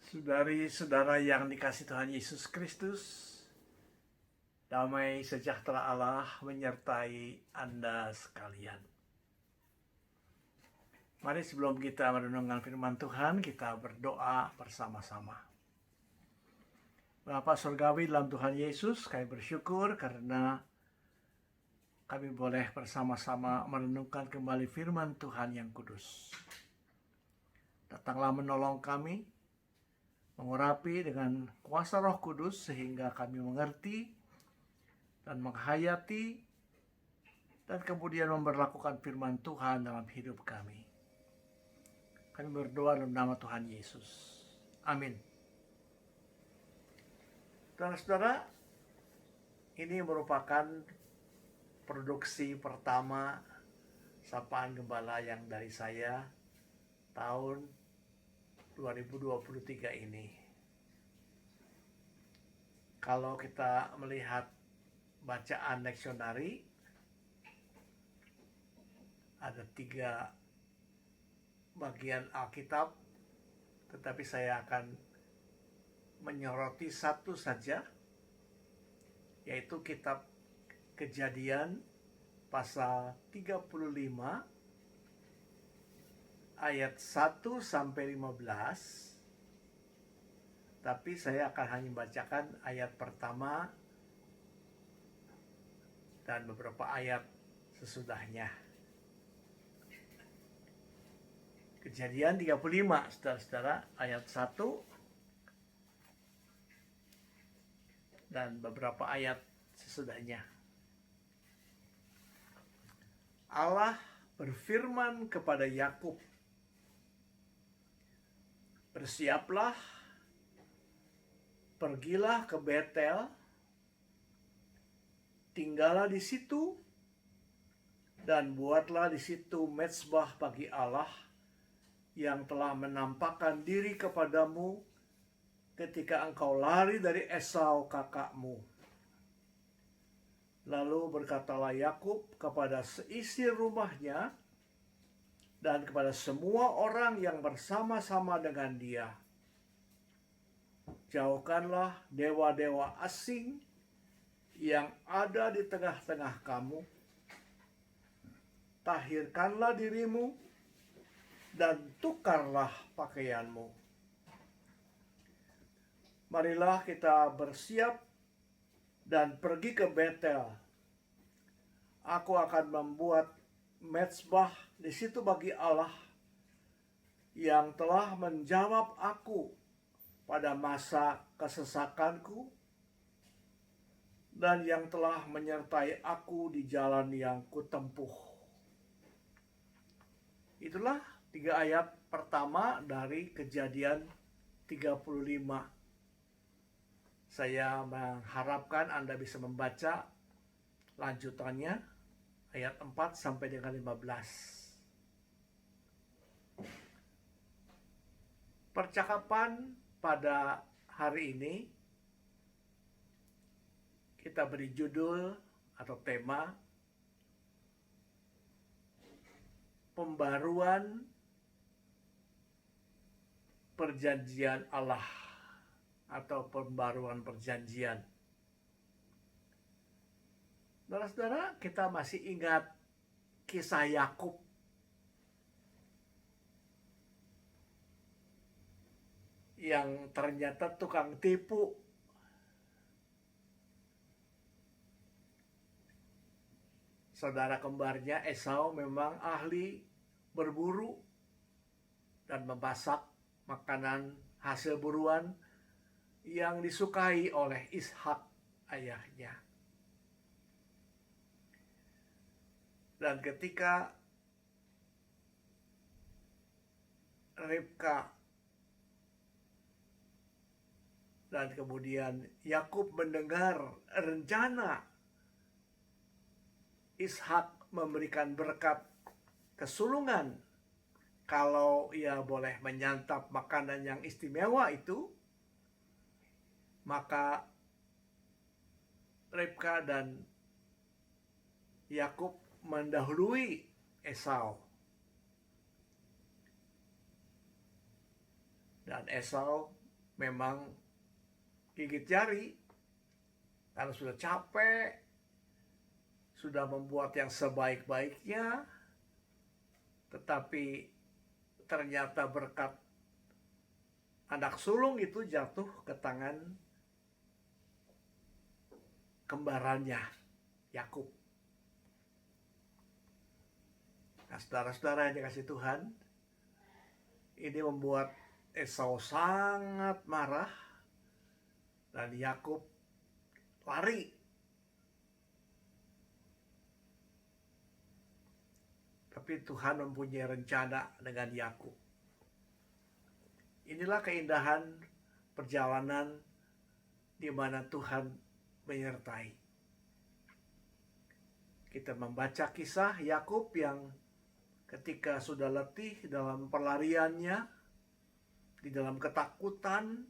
Saudari-saudara yang dikasih Tuhan Yesus Kristus, damai sejahtera Allah menyertai Anda sekalian. Mari sebelum kita merenungkan firman Tuhan, kita berdoa bersama-sama. Bapa Surgawi dalam Tuhan Yesus, kami bersyukur karena kami boleh bersama-sama merenungkan kembali firman Tuhan yang kudus. Datanglah menolong kami, mengurapi dengan kuasa Roh Kudus sehingga kami mengerti dan menghayati dan kemudian memberlakukan firman Tuhan dalam hidup kami. Kami berdoa dalam nama Tuhan Yesus. Amin. Saudara-saudara, ini merupakan produksi pertama Sapaan Gembala yang dari saya tahun 2023 ini. Kalau kita melihat bacaan leksionari, ada 3 bagian Alkitab, tetapi saya akan menyoroti satu saja, yaitu kitab Kejadian pasal 35 ayat 1 sampai 15. Tapi saya akan hanya membacakan ayat pertama dan beberapa ayat sesudahnya. Kejadian 35, saudara-saudara, ayat 1 dan beberapa ayat sesudahnya. Allah berfirman kepada Yakub, "Bersiaplah, pergilah ke Betel, tinggallah di situ, dan buatlah di situ mezbah bagi Allah yang telah menampakkan diri kepadamu ketika engkau lari dari Esau kakakmu." Lalu berkatalah Yakub kepada seisi rumahnya dan kepada semua orang yang bersama-sama dengan dia, "Jauhkanlah dewa-dewa asing yang ada di tengah-tengah kamu. Tahirkanlah dirimu dan tukarlah pakaianmu. Marilah kita bersiap dan pergi ke Betel. Aku akan membuat mezbah di situ bagi Allah yang telah menjawab aku pada masa kesesakanku dan yang telah menyertai aku di jalan yang kutempuh." Itulah 3 ayat pertama dari Kejadian 35. Saya mengharapkan Anda bisa membaca lanjutannya ayat 4 sampai dengan 15. Percakapan pada hari ini kita beri judul atau tema Pembaruan Perjanjian Allah atau pembaruan perjanjian. Saudara-saudara, kita masih ingat kisah Yakub yang ternyata tukang tipu. Saudara kembarnya Esau memang ahli berburu dan memasak makanan hasil buruan yang disukai oleh Ishak ayahnya. Dan ketika Ribka dan kemudian Yakub mendengar rencana Ishak memberikan berkat kesulungan kalau ia boleh menyantap makanan yang istimewa itu, maka Ribka dan Yakub mendahului Esau. Dan Esau memang gigit jari karena sudah capek, sudah membuat yang sebaik-baiknya, tetapi ternyata berkat anak sulung itu jatuh ke tangan kembarannya, Yakub. Nah, saudara-saudara yang dikasih Tuhan, ini membuat Esau sangat marah dan Yakub lari. Tapi Tuhan mempunyai rencana dengan Yakub. Inilah keindahan perjalanan di mana Tuhan menyertai. Kita membaca kisah Yakub yang ketika sudah letih dalam pelariannya, di dalam ketakutan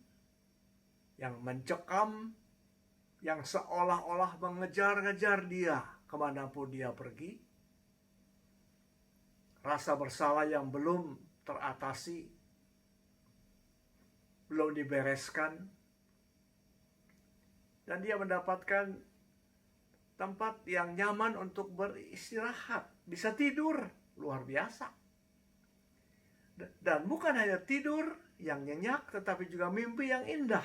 yang mencekam, yang seolah-olah mengejar-ngejar dia kemanapun dia pergi, rasa bersalah yang belum teratasi, belum dibereskan, dan dia mendapatkan tempat yang nyaman untuk beristirahat, bisa tidur, luar biasa. Dan bukan hanya tidur yang nyenyak, tetapi juga mimpi yang indah.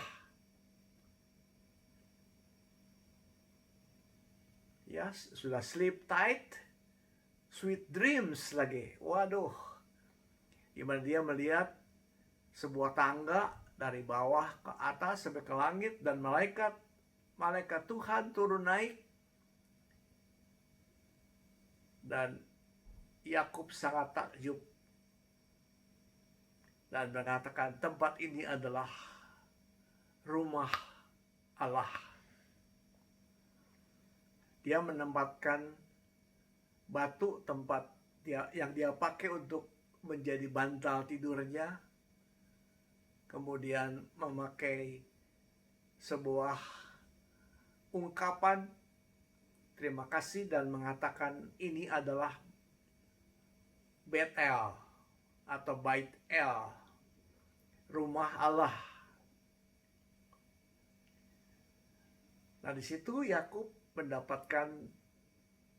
Ya, sudah sleep tight, sweet dreams lagi. Waduh, dimana dia melihat sebuah tangga dari bawah ke atas sampai ke langit, dan malaikat Tuhan turun naik. Dan Yakub sangat takjub dan mengatakan tempat ini adalah rumah Allah. Dia menempatkan batu tempat yang dia pakai untuk menjadi bantal tidurnya, kemudian memakai sebuah ungkapan terima kasih dan mengatakan ini adalah Bet-El atau Bait-El, rumah Allah. Nah, di situ Yakub mendapatkan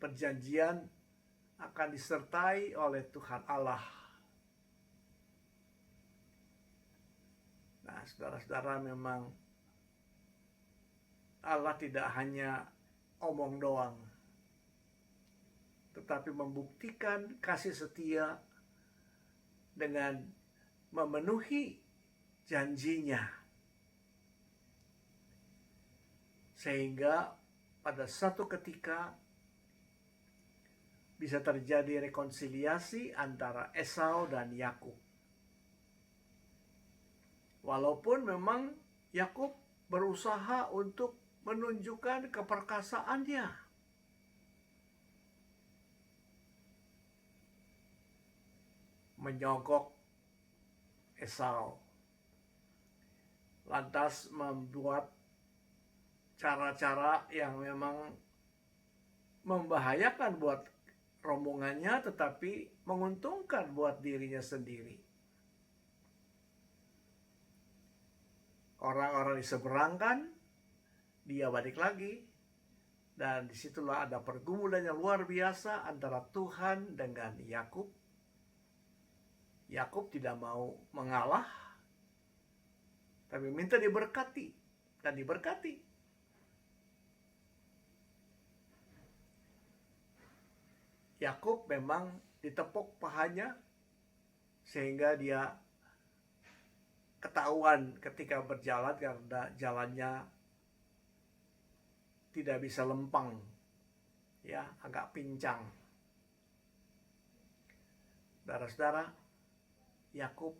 perjanjian akan disertai oleh Tuhan Allah. Nah, saudara-saudara, memang Allah tidak hanya omong doang, tetapi membuktikan kasih setia dengan memenuhi janjinya. Sehingga pada satu ketika bisa terjadi rekonsiliasi antara Esau dan Yakub. Walaupun memang Yakub berusaha untuk menunjukkan keperkasaannya, menyogok Esau, lantas membuat cara-cara yang memang membahayakan buat rombongannya, tetapi menguntungkan buat dirinya sendiri. Orang-orang diseberangkan, dia balik lagi, dan disitulah ada pergumulan yang luar biasa antara Tuhan dengan Yakub. Yakub tidak mau mengalah, tapi minta diberkati, dan diberkati. Yakub memang ditepuk pahanya sehingga dia ketahuan ketika berjalan karena jalannya tidak bisa lempang, ya, agak pincang. Saudara-saudara, Yakub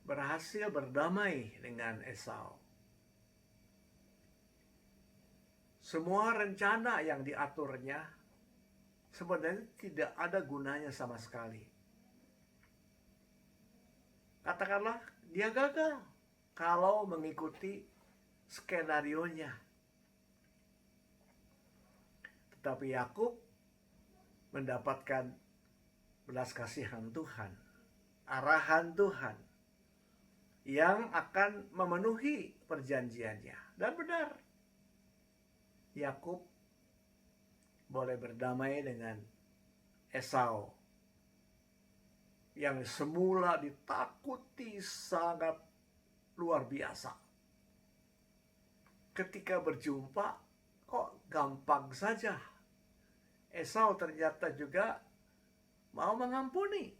berhasil berdamai dengan Esau. Semua rencana yang diaturnya sebenarnya tidak ada gunanya sama sekali. Katakanlah dia gagal kalau mengikuti skenarionya. Tetapi Yakub mendapatkan belas kasihan Tuhan, arahan Tuhan, yang akan memenuhi perjanjiannya. Dan benar, Yakub boleh berdamai dengan Esau yang semula ditakuti sangat luar biasa. Ketika berjumpa, kok gampang saja. Esau ternyata juga mau mengampuni.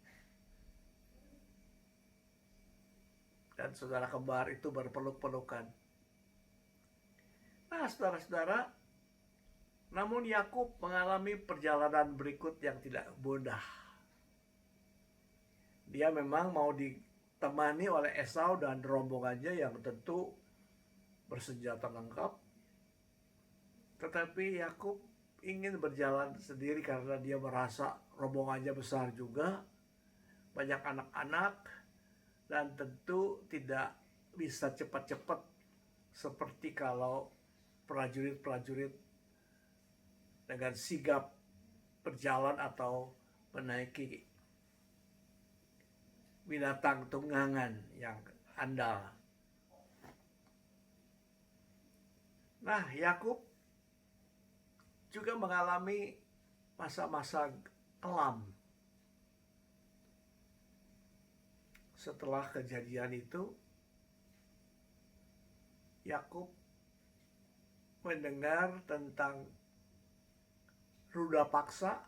Dan saudara kembar itu berpeluk-pelukan. Nah, saudara-saudara, namun Yakub mengalami perjalanan berikut yang tidak mudah. Dia memang mau ditemani oleh Esau dan rombongannya yang tentu bersenjata lengkap. Tetapi Yakub ingin berjalan sendiri karena dia merasa rombongannya besar juga, banyak anak-anak, dan tentu tidak bisa cepat-cepat seperti kalau prajurit-prajurit dengan sigap berjalan atau menaiki binatang tunggangan yang andal. Nah, Yakub juga mengalami masa-masa kelam. Setelah kejadian itu, Yakub mendengar tentang ruda paksa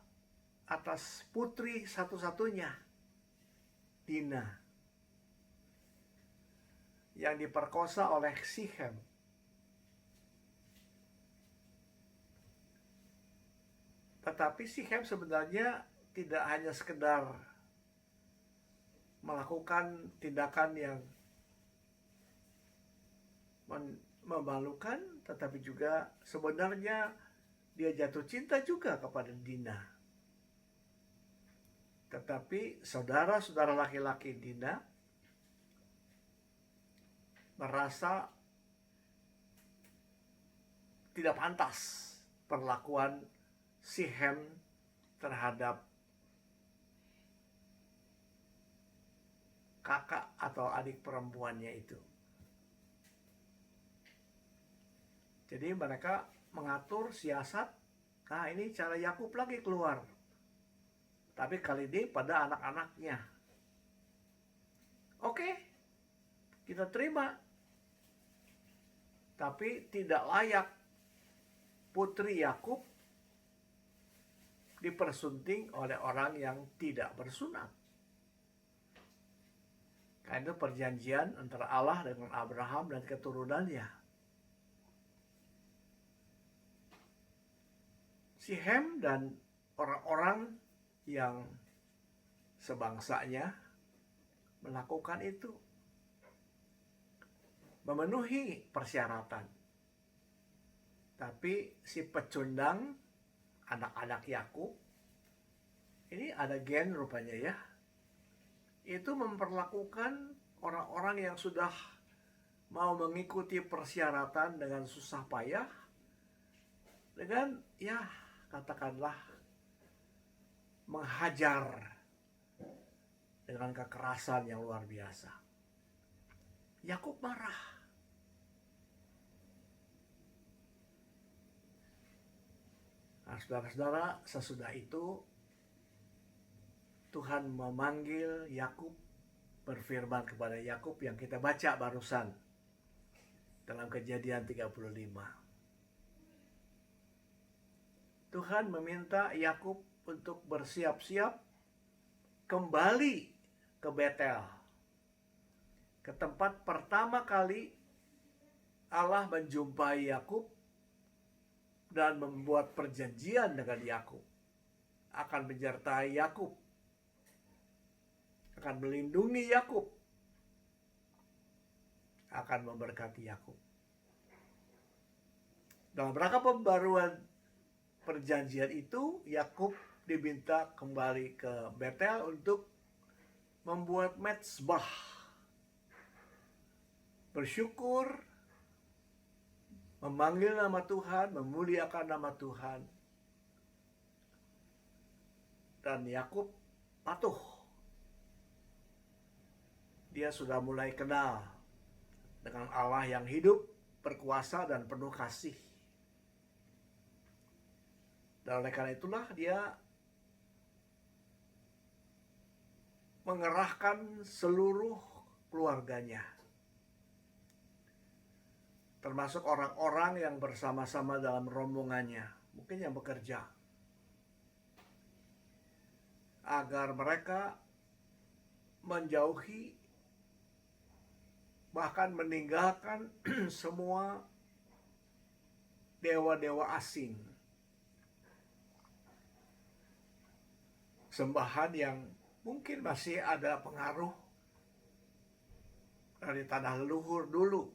atas putri satu-satunya, Dina, yang diperkosa oleh Sichem. Tetapi Sichem sebenarnya tidak hanya sekedar melakukan tindakan yang memalukan, tetapi juga sebenarnya dia jatuh cinta juga kepada Dina. Tetapi saudara-saudara laki-laki Dina merasa tidak pantas perlakuan Sichem terhadap kakak atau adik perempuannya itu. Jadi mereka mengatur siasat. Nah, ini cara Yakub lagi keluar. Tapi kali ini pada anak-anaknya. Oke, kita terima. Tapi tidak layak putri Yakub dipersunting oleh orang yang tidak bersunat. Karena itu perjanjian antara Allah dengan Abraham dan keturunannya. Sichem dan orang-orang yang sebangsanya melakukan itu, memenuhi persyaratan. Tapi si pecundang, anak-anak Yakub, ini ada gen rupanya ya, itu memperlakukan orang-orang yang sudah mau mengikuti persyaratan dengan susah payah, dengan ya katakanlah menghajar dengan kekerasan yang luar biasa. Yakub marah. Nah, saudara-saudara, sesudah itu Tuhan memanggil Yakub, berfirman kepada Yakub yang kita baca barusan dalam Kejadian 35. Tuhan meminta Yakub untuk bersiap-siap kembali ke Betel, ke tempat pertama kali Allah menjumpai Yakub dan membuat perjanjian dengan Yakub, akan menyertai Yakub, akan melindungi Yakub, akan memberkati Yakub. Dalam rangka pembaruan perjanjian itu, Yakub diminta kembali ke Betel untuk membuat mezbah, bersyukur, memanggil nama Tuhan, memuliakan nama Tuhan. Dan Yakub patuh. dia sudah mulai kenal dengan Allah yang hidup, berkuasa, dan penuh kasih. Dan oleh karena itulah dia mengerahkan seluruh keluarganya, termasuk orang-orang yang bersama-sama dalam rombongannya, mungkin yang bekerja, agar mereka menjauhi, bahkan meninggalkan semua dewa-dewa asing, sembahan yang mungkin masih ada pengaruh dari tanah leluhur dulu.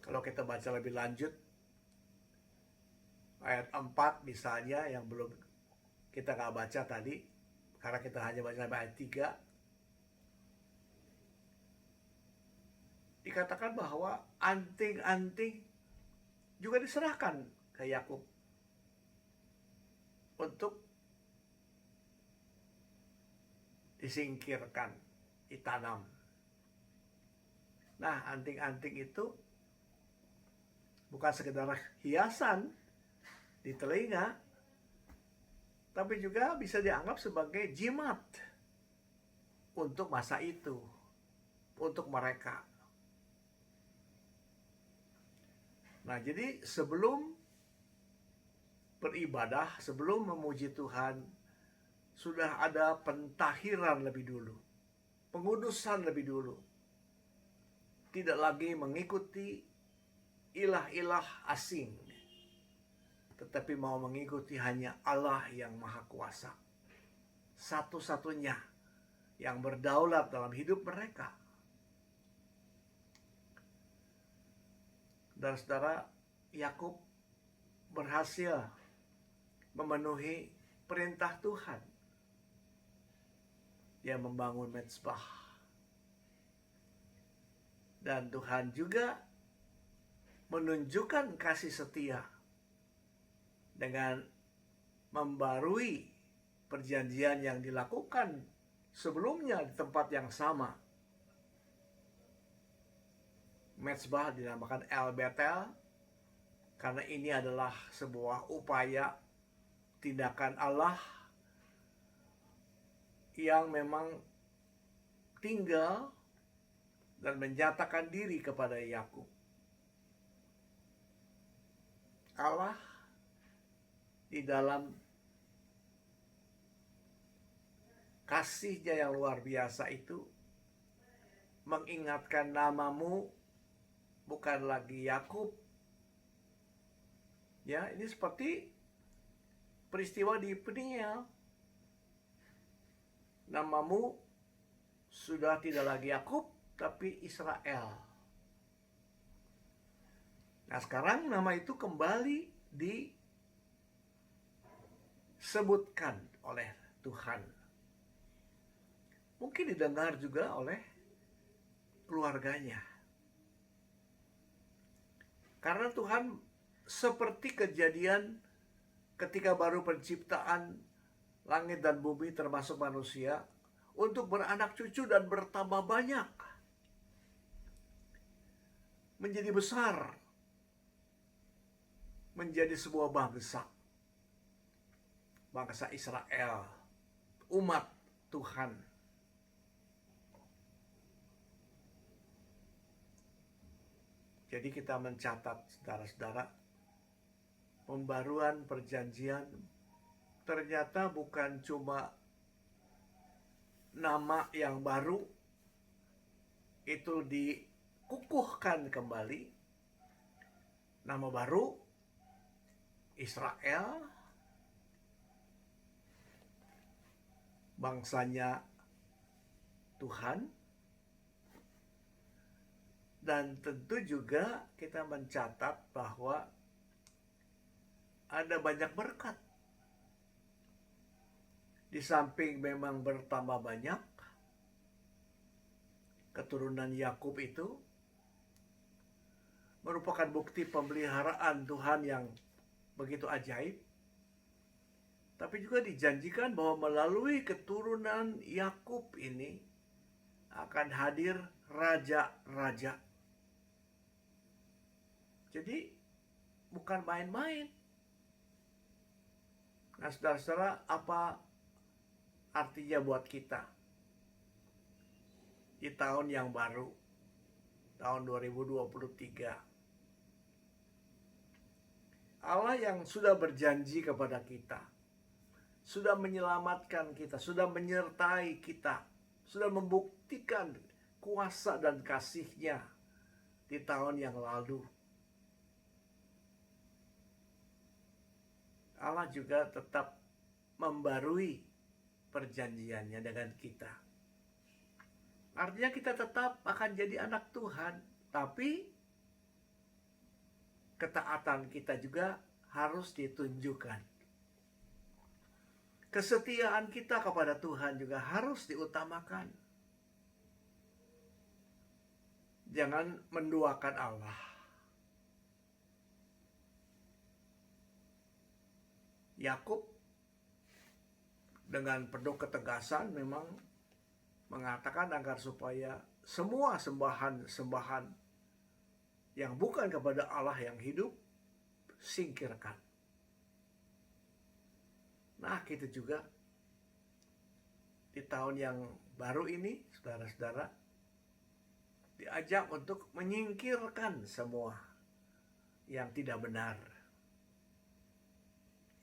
Kalau kita baca lebih lanjut, ayat 4 misalnya yang belum kita nggak baca tadi, karena kita hanya baca sampai ayat 3, dikatakan bahwa anting-anting juga diserahkan ke Yakub untuk disingkirkan, ditanam. Nah, anting-anting itu bukan sekedar hiasan di telinga, tapi juga bisa dianggap sebagai jimat untuk masa itu, untuk mereka. Nah, jadi sebelum beribadah, sebelum memuji Tuhan, sudah ada pentahiran lebih dulu, pengudusan lebih dulu. Tidak lagi mengikuti ilah-ilah asing, tetapi mau mengikuti hanya Allah yang Maha Kuasa, satu-satunya yang berdaulat dalam hidup mereka. Dan saudara, Yakub berhasil memenuhi perintah Tuhan. Dia membangun mezbah. Dan Tuhan juga menunjukkan kasih setia dengan membarui perjanjian yang dilakukan sebelumnya di tempat yang sama. Mezbah dinamakan El Betel karena ini adalah sebuah upaya tindakan Allah yang memang tinggal dan menyatakan diri kepada Yakub. Allah di dalam kasih-Nya yang luar biasa itu mengingatkan namamu bukan lagi Yakub. Ya, ini seperti peristiwa di Peniel. Namamu sudah tidak lagi Yakub, tapi Israel. Nah, sekarang nama itu kembali disebutkan oleh Tuhan. Mungkin didengar juga oleh keluarganya. Karena Tuhan seperti kejadian ketika baru penciptaan langit dan bumi termasuk manusia, untuk beranak cucu dan bertambah banyak, menjadi besar, menjadi sebuah bangsa Israel, umat Tuhan. Jadi kita mencatat, saudara-saudara, pembaruan perjanjian ternyata bukan cuma nama yang baru itu dikukuhkan kembali, nama baru Israel, bangsanya Tuhan. Dan tentu juga kita mencatat bahwa ada banyak berkat. Di samping memang bertambah banyak, keturunan Yakub itu merupakan bukti pemeliharaan Tuhan yang begitu ajaib. Tapi juga dijanjikan bahwa melalui keturunan Yakub ini akan hadir raja-raja. Jadi bukan main-main. Nah, saudara-saudara, apa artinya buat kita di tahun yang baru, tahun 2023? Allah yang sudah berjanji kepada kita, sudah menyelamatkan kita, sudah menyertai kita, sudah membuktikan kuasa dan kasih-Nya di tahun yang lalu. Allah juga tetap membarui perjanjiannya dengan kita. Artinya kita tetap akan jadi anak Tuhan, tapi ketaatan kita juga harus ditunjukkan. Kesetiaan kita kepada Tuhan juga harus diutamakan. Jangan menduakan Allah. Yakub dengan penuh ketegasan memang mengatakan agar supaya semua sembahan-sembahan yang bukan kepada Allah yang hidup singkirkan. Nah, kita juga di tahun yang baru ini, saudara-saudara, diajak untuk menyingkirkan semua yang tidak benar,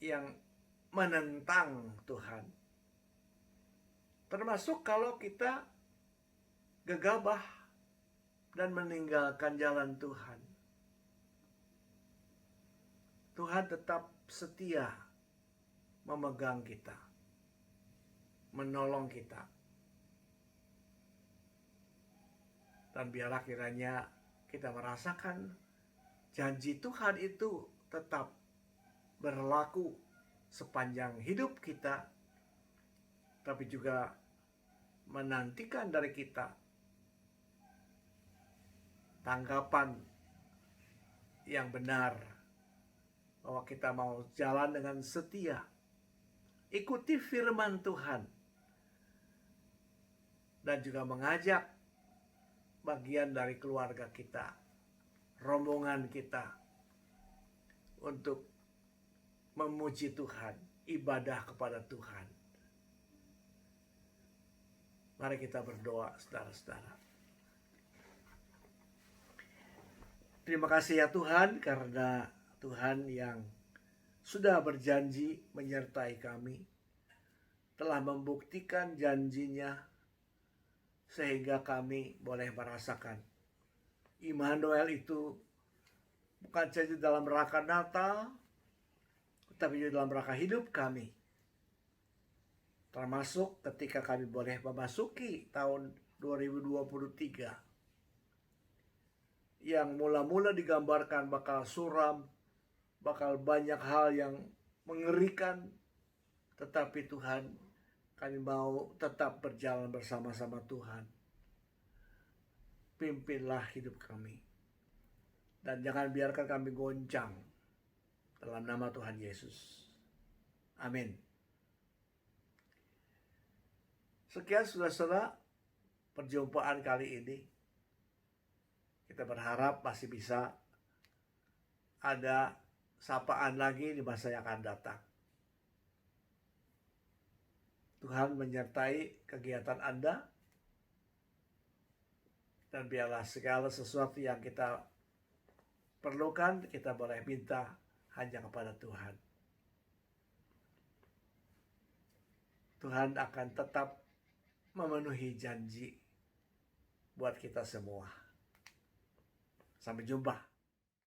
yang menentang Tuhan. Termasuk kalau kita gegabah dan meninggalkan jalan Tuhan. Tuhan tetap setia memegang kita, menolong kita. Dan biarlah kiranya kita merasakan janji Tuhan itu tetap berlaku sepanjang hidup kita, tapi juga menantikan dari kita tanggapan yang benar, bahwa kita mau jalan dengan setia, ikuti firman Tuhan, dan juga mengajak bagian dari keluarga kita, rombongan kita, untuk memuji Tuhan, ibadah kepada Tuhan. Mari kita berdoa, saudara-saudara. Terima kasih ya Tuhan, karena Tuhan yang sudah berjanji menyertai kami, telah membuktikan janjinya, sehingga kami boleh merasakan Immanuel itu bukan saja dalam rangka Natal, tetapi juga dalam rangka hidup kami. Termasuk ketika kami boleh memasuki tahun 2023 yang mula-mula digambarkan bakal suram, bakal banyak hal yang mengerikan, tetapi Tuhan, kami mau tetap berjalan bersama-sama Tuhan. Pimpinlah hidup kami, dan jangan biarkan kami goncang, dalam nama Tuhan Yesus. Amin. Sekian saudara-saudara perjumpaan kali ini. Kita berharap masih bisa ada sapaan lagi di masa yang akan datang. Tuhan menyertai kegiatan Anda, dan biarlah segala sesuatu yang kita perlukan kita boleh minta hanya kepada Tuhan. Tuhan akan tetap memenuhi janji buat kita semua. Sampai jumpa.